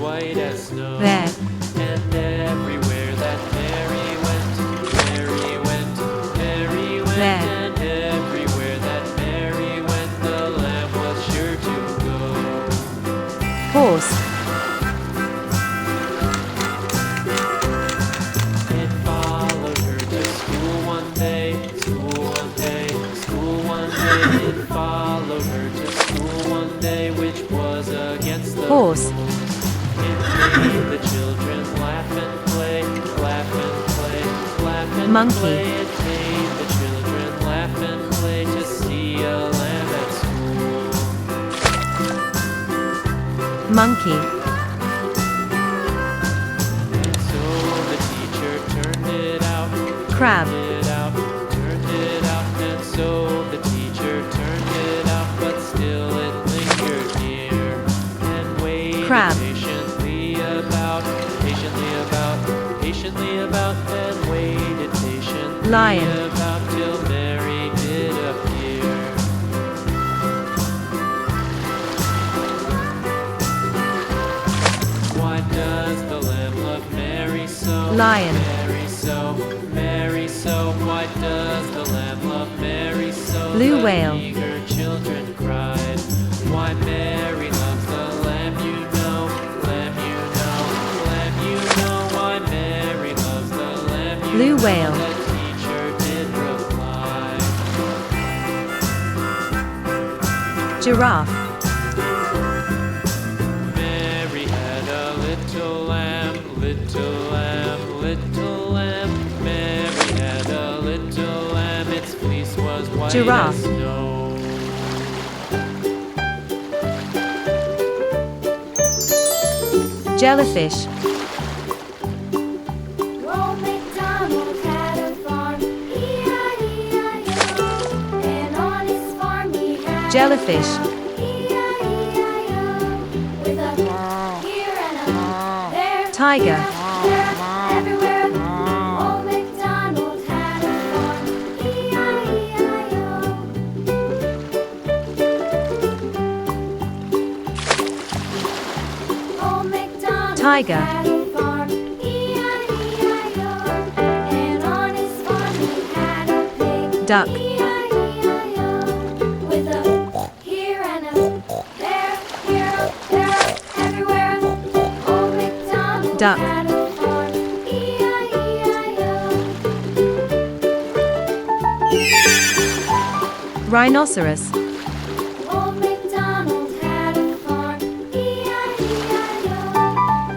white as snow. There. And everywhere that Mary went, Mary went, Mary went. There. And everywhere that Mary went, the lamb was sure to go. Horse. It followed her to school one day, school one day, school one day. It followed her to school one day, which was against the Horse. rules. It made the children laugh and play, laugh and play, laugh and Monkey. play. It made the children laugh and play to see a lamb at school. Monkey. And so the teacher turned it out, Crab. turned it out, turned it out. And so the teacher turned it out, but still it lingered near and waited Crab. patiently about, and waited patiently Lion. about till Mary did appear. Why does the lamb love Mary so? Lion. Mary so, Mary so. Why does the lamb love Mary so? Blue The whale. eager children cried. Why Mary loves the lamb, you know, lamb, you know, lamb, you know. Why Mary loves the lamb, you Blue know. whale. The teacher did reply. Giraffe. Mary had a little lamb, little lamb, little lamb. Mary had a little lamb, its fleece was white Giraffe. as snow. Jellyfish. Old MacDonald had a farm, E-I-E-I-O. And on his farm he had Jellyfish. E-I-E-I-O. With a here and a there, Tiger. there, everywhere. Old MacDonald had a farm, E-I-E-I-O. Old MacDonald Tiger. had a farm, E-I-E-I-O. And on his farm he had a pig, Duck. E-I-E-I-O. With a here and a there, everywhere. Old MacDonald Duck. had a farm, E-I-E-I-O. Rhinoceros. Old MacDonald had a farm, E-I-E-I-O.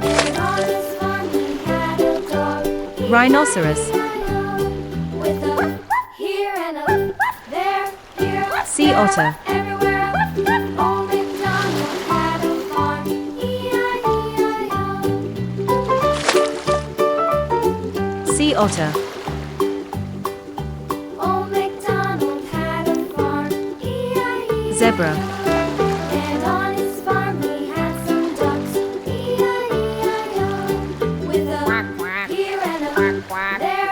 And on his farm he had a dog, Rhinoceros. E-I-E-I-O. With a here and a there, Sea otter. everywhere. Old MacDonald had a farm, E-I-E-I-O. Sea otter. Old MacDonald had a farm, E-I-E-I-O. Zebra. And on his farm he had some ducks, E-I-E-I-O. With a here and a there,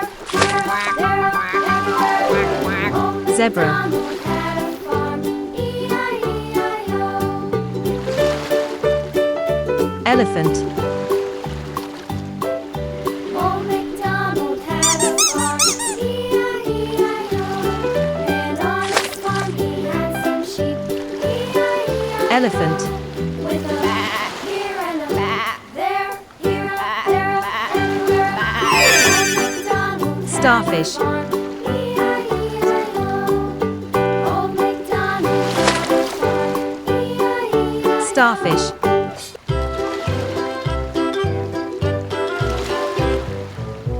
everywhere. Old Zebra. MacDonald had a farm, E-I-E-I-O. Elephant. Old MacDonald had a farm, E-I-E-I-O. And on his farm he had some sheep, E-I-E-I-O. Elephant. With a here and a there, everywhere. Old MacDonald had Starfish. a farm, E-I-E-I-O. Old MacDonald had a farm, E-I-E-I-O. Starfish.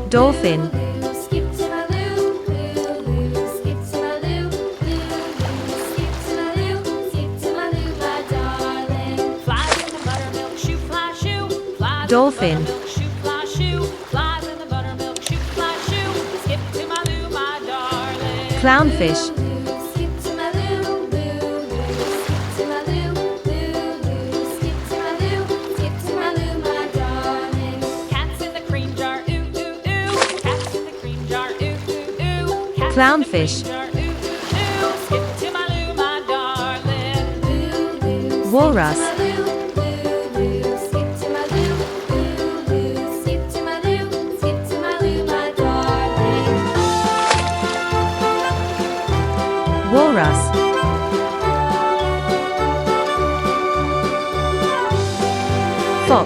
Dolphin. Skip to my loo, skip to my loo, skip to my loo, skip to my loo, my darling. Flies in the buttermilk shoe, fly shoe. Flies Dolphin. in the buttermilk shoe, fly shoe. Flies in the buttermilk shoe, fly shoe. Skip to my loo, my darling. Clownfish. Skip to my loo, skip to my loo, skip to my loo, skip to my loo, my darling. Cats in the cream jar, ooh, ooh, ooh. Cats in the cream jar, ooh, ooh, ooh. Cats Clownfish. in the cream jar, ooh, ooh, ooh. Skip to my loo, my darling. Walrus. Skip to my loo,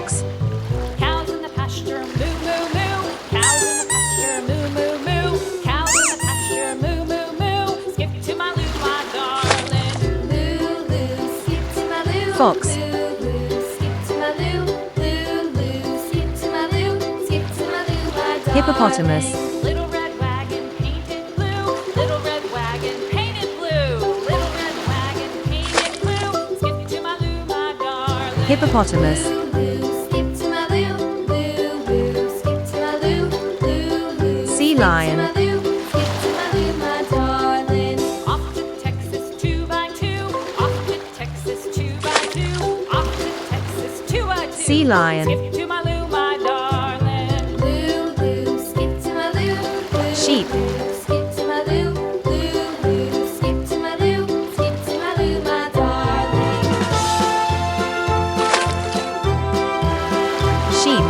Fox. Cows in the pasture, moo moo moo. Cows in the pasture, moo moo moo. Cows in the pasture, moo moo moo. Skip to my loo, my darling. Loo, loo, skip to my loo. Fox. Loo, loo, skip to my loo. Loo, loo, skip to my loo. Skip to my loo, my darling. Hippopotamus. Little red wagon painted blue. Little red wagon painted blue. Little red wagon painted blue. Skip to my loo, my darling. Hippopotamus. Loo, loo, skip to my loo. Loo, loo, skip to my loo. Loo, loo, Sea skip to lion. my loo. Skip to my loo, my darling. Off to Texas 2 by 2. Off to Texas 2 by 2. Off to Texas 2 by 2. Sea lion. Skip to my loo, my darling. Loo, loo, skip to my loo. Loo, Sheep. loo, skip to my loo. Loo, loo, skip to my loo. Skip to my loo, my darling. Sheep.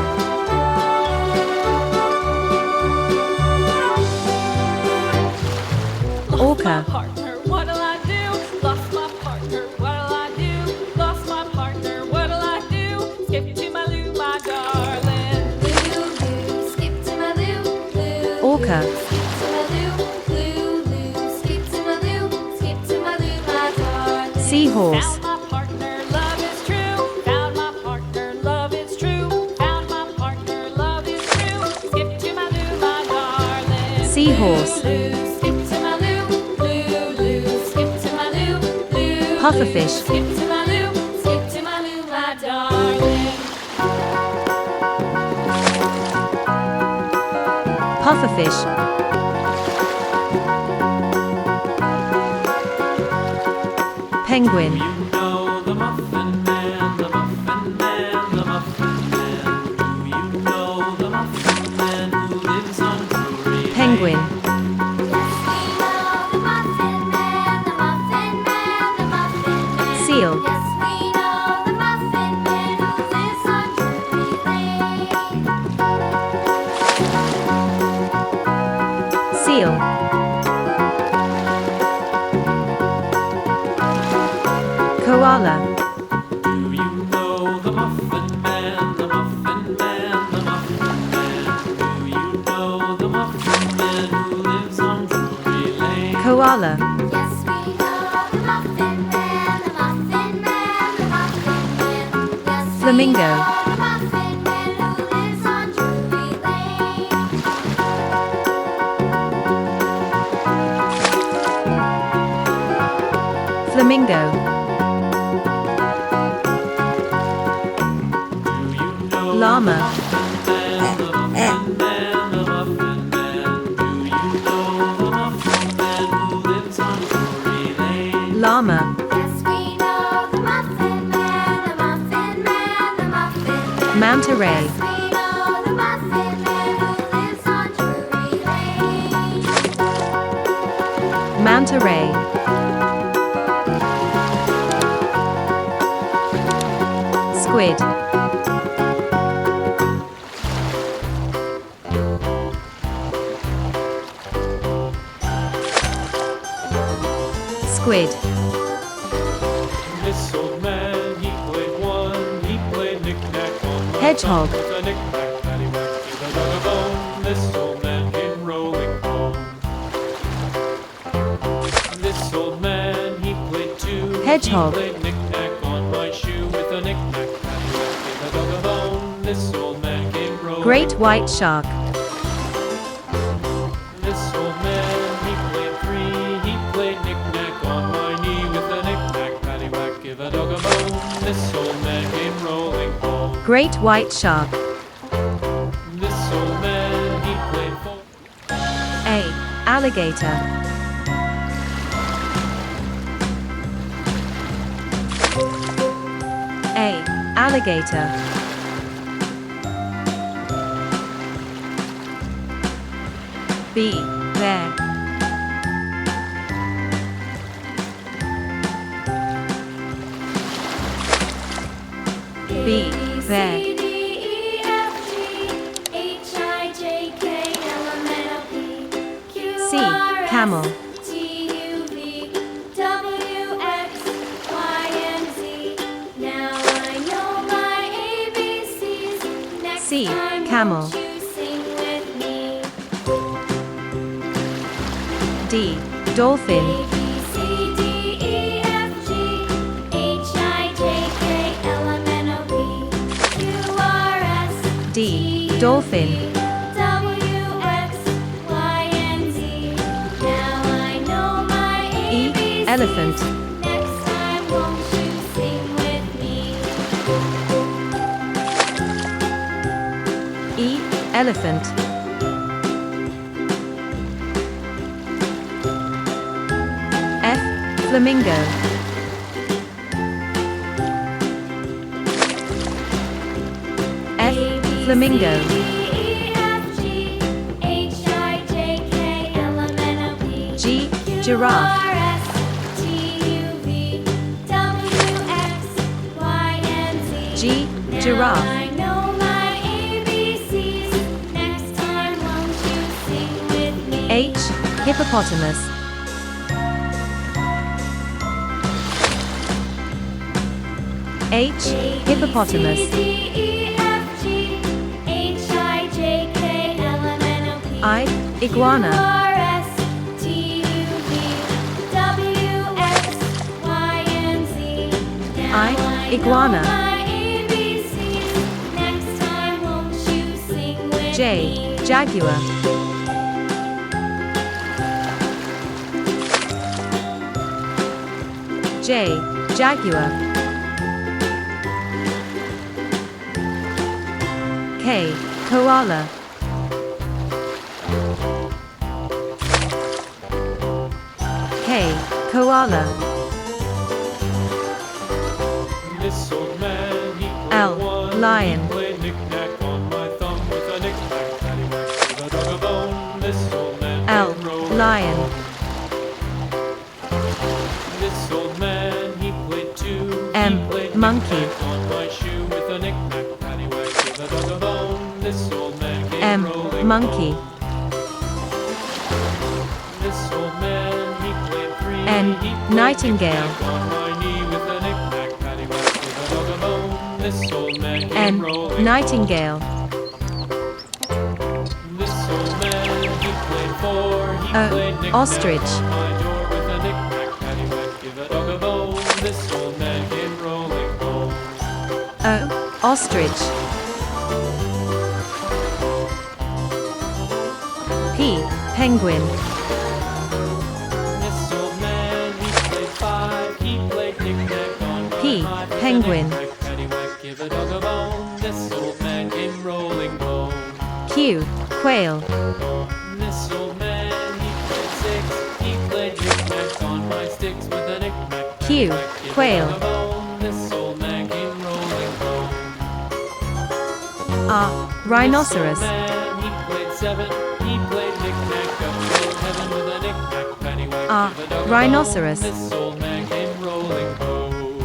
Lost Orca. my partner, what'll I do? Lost my partner, what'll I do? Lost my partner, what'll I do? Skip to my loo, my darling. Loo, loo, skip to my loo. Loo, Orca. skip to my loo. Loo, loo, skip to my loo. Skip to my loo, my darling. Seahorse. Found my partner, love is true. Found my partner, love is true. Found my partner, love is true. Skip to my loo, my darling. Seahorse. Loo, skip to my loo. Loo, loo, skip to my loo. Loo, Pufferfish. skip to my loo. Skip to my loo, my darling. Pufferfish. Penguin. You know the Muffin Man, the Muffin Man, the Muffin Man. Do you know the Muffin Man who lives on Drury Lane? Penguin. Yes, we know the Muffin Man, the Muffin Man, the Muffin Man. Seal. Yes, we know the Muffin Man who lives on Drury Lane. Seal. Koala. Do you know the Muffin Man, the Muffin Man, the Muffin Man? Do you know the Muffin Man who lives on Drury Lane? Koala. Yes, we know the Muffin Man, the Muffin Man, the Muffin Man. Yes, Flamingo. we know the Muffin Man who lives on Drury Lane. Flamingo. Do you know Llama. the Muffin Man, the Muffin Man? Do you know the Muffin Man who lives on Drury Lane? Llama. Yes, we know the Muffin Man, the Muffin Man, the Muffin Man. Manta ray. Yes, we know the Muffin Man who lives on Drury Lane. Manta ray. Squid. Squid. This old man, he played one, he played knick-knack on my Hedgehog. thumb with a knick-knack, paddywhack, give a dog a bone. This old man came rolling home. This old man, he played two, Hedgehog. he played knick-knack on my shoe with a knick-knack, paddywhack, give a dog a bone. This old man came rolling Great white shark. This old man, he played three, he played knick-knack on my knee with a knick-knack, paddywhack, give a dog a bone. This old man came rolling home. Great white shark. This old man, he played four. A. Alligator. A. Alligator. B. Bear. B. Bear. C, D, E, F, G, H, I, J, K, L, M, N, O, P, Q, C. R, S, Camel. T, U, V, W, X, Y, and Z. Now I know my ABC. C. time Camel. won't you sing with me? D. Dolphin. A, B, C, D, E, F, G, H, I, J, K, L, M, N, O, P, Q, R, S, D. T, U, Dolphin. V, W, X, Y, and Z. Now I know my E. ABCs. Elephant. Next time won't you sing with me? E. Elephant. F. Flamingo. F. Flamingo. G. Giraffe. G. Giraffe. I know my ABCs. Next time won't you sing with me? H. Hippopotamus. H. Hippopotamus. I. Iguana. I. Iguana. J. Jaguar. J. Jaguar. K. Koala. K. Koala. This old man, he played L. one. Lion. He played knick-knack on my thumb with a knick-knack, paddywhack, give a dog a bone. This old man L. came rolling Lion. home. This old man, he played two. M. He played Monkey. knick-knack on my shoe with a knick-knack, paddywhack, give a dog a bone. This old man came M. rolling Monkey. home. This old man, he played three. N. He played Nightingale. knick-knack on my knee with a knick-knack, paddywhack, give a dog a bone. This old man came N. rolling Nightingale. This old man, he played four. He O. played knick-knack Ostrich. on my door with a knick-knack, paddywhack, give a dog a bone. This old man came rolling home. O. Ostrich. P. Penguin. This old man, he played five. He played knick-knack on my P. five with a Penguin. knick-knack, paddywhack, give a dog a bone. This old man came rolling home. Q. Quail. This old man, he played six. He played knick-knack on my sticks with a knick-knack, Q. paddywhack, give a Quail. dog a bone. This old man came rolling home. R. Rhinoceros. This old man, he played seven. He played knick-knack up to heaven with a knick-knack, paddywhack, R. give a dog a Rhinoceros. bone. This old man came rolling home.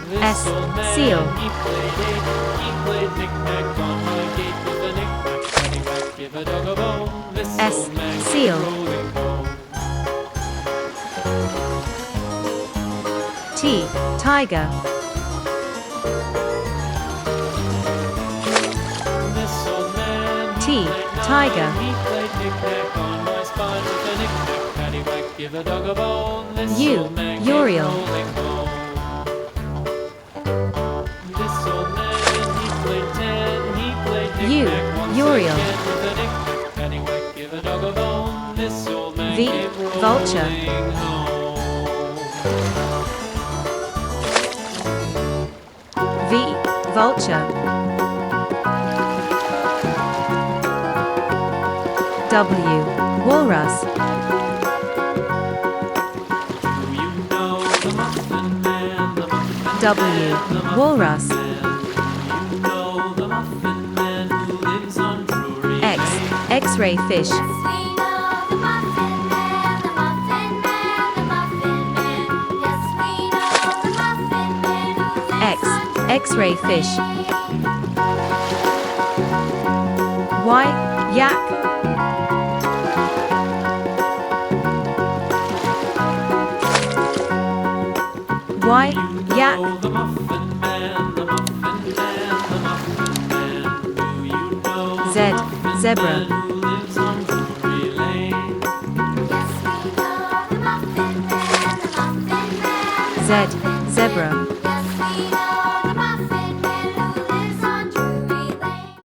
This S. old man, Seal. he played eight. He played knick-knack on my gate with a knick-knack, paddywhack, give a dog a bone. This S. old man Seal. came rolling home. T. Tiger. This old man, T. he played nine. Tiger. He played knick-knack on my spine with a knick-knack, paddywhack, give a dog a bone. This U. old man came Uriel. rolling home. This old man, he played 10. He played U. knick-knack once Uriel. again with a knick-knack, paddywhack, give a dog a bone. This old man V. came rolling Vulture. home. V. Vulture. W. Walrus. Do you know the Muffin Man? The Muffin W. Man, the Muffin Walrus. Man. You know the Muffin Man who lives on Drury X. Bay. X-ray fish. Yes, we know the Muffin Man, the Muffin Man, the Muffin Man. Yes, we know the Muffin Man who lives X. on X-ray fish. Drury Y. Yak. Y. Yak. Oh, the Muffin Man, the Muffin Man, the Muffin Zebra. man who lives on Drury Lane. Yes, we know the Muffin Man, the Muffin Man. Z. Zebra.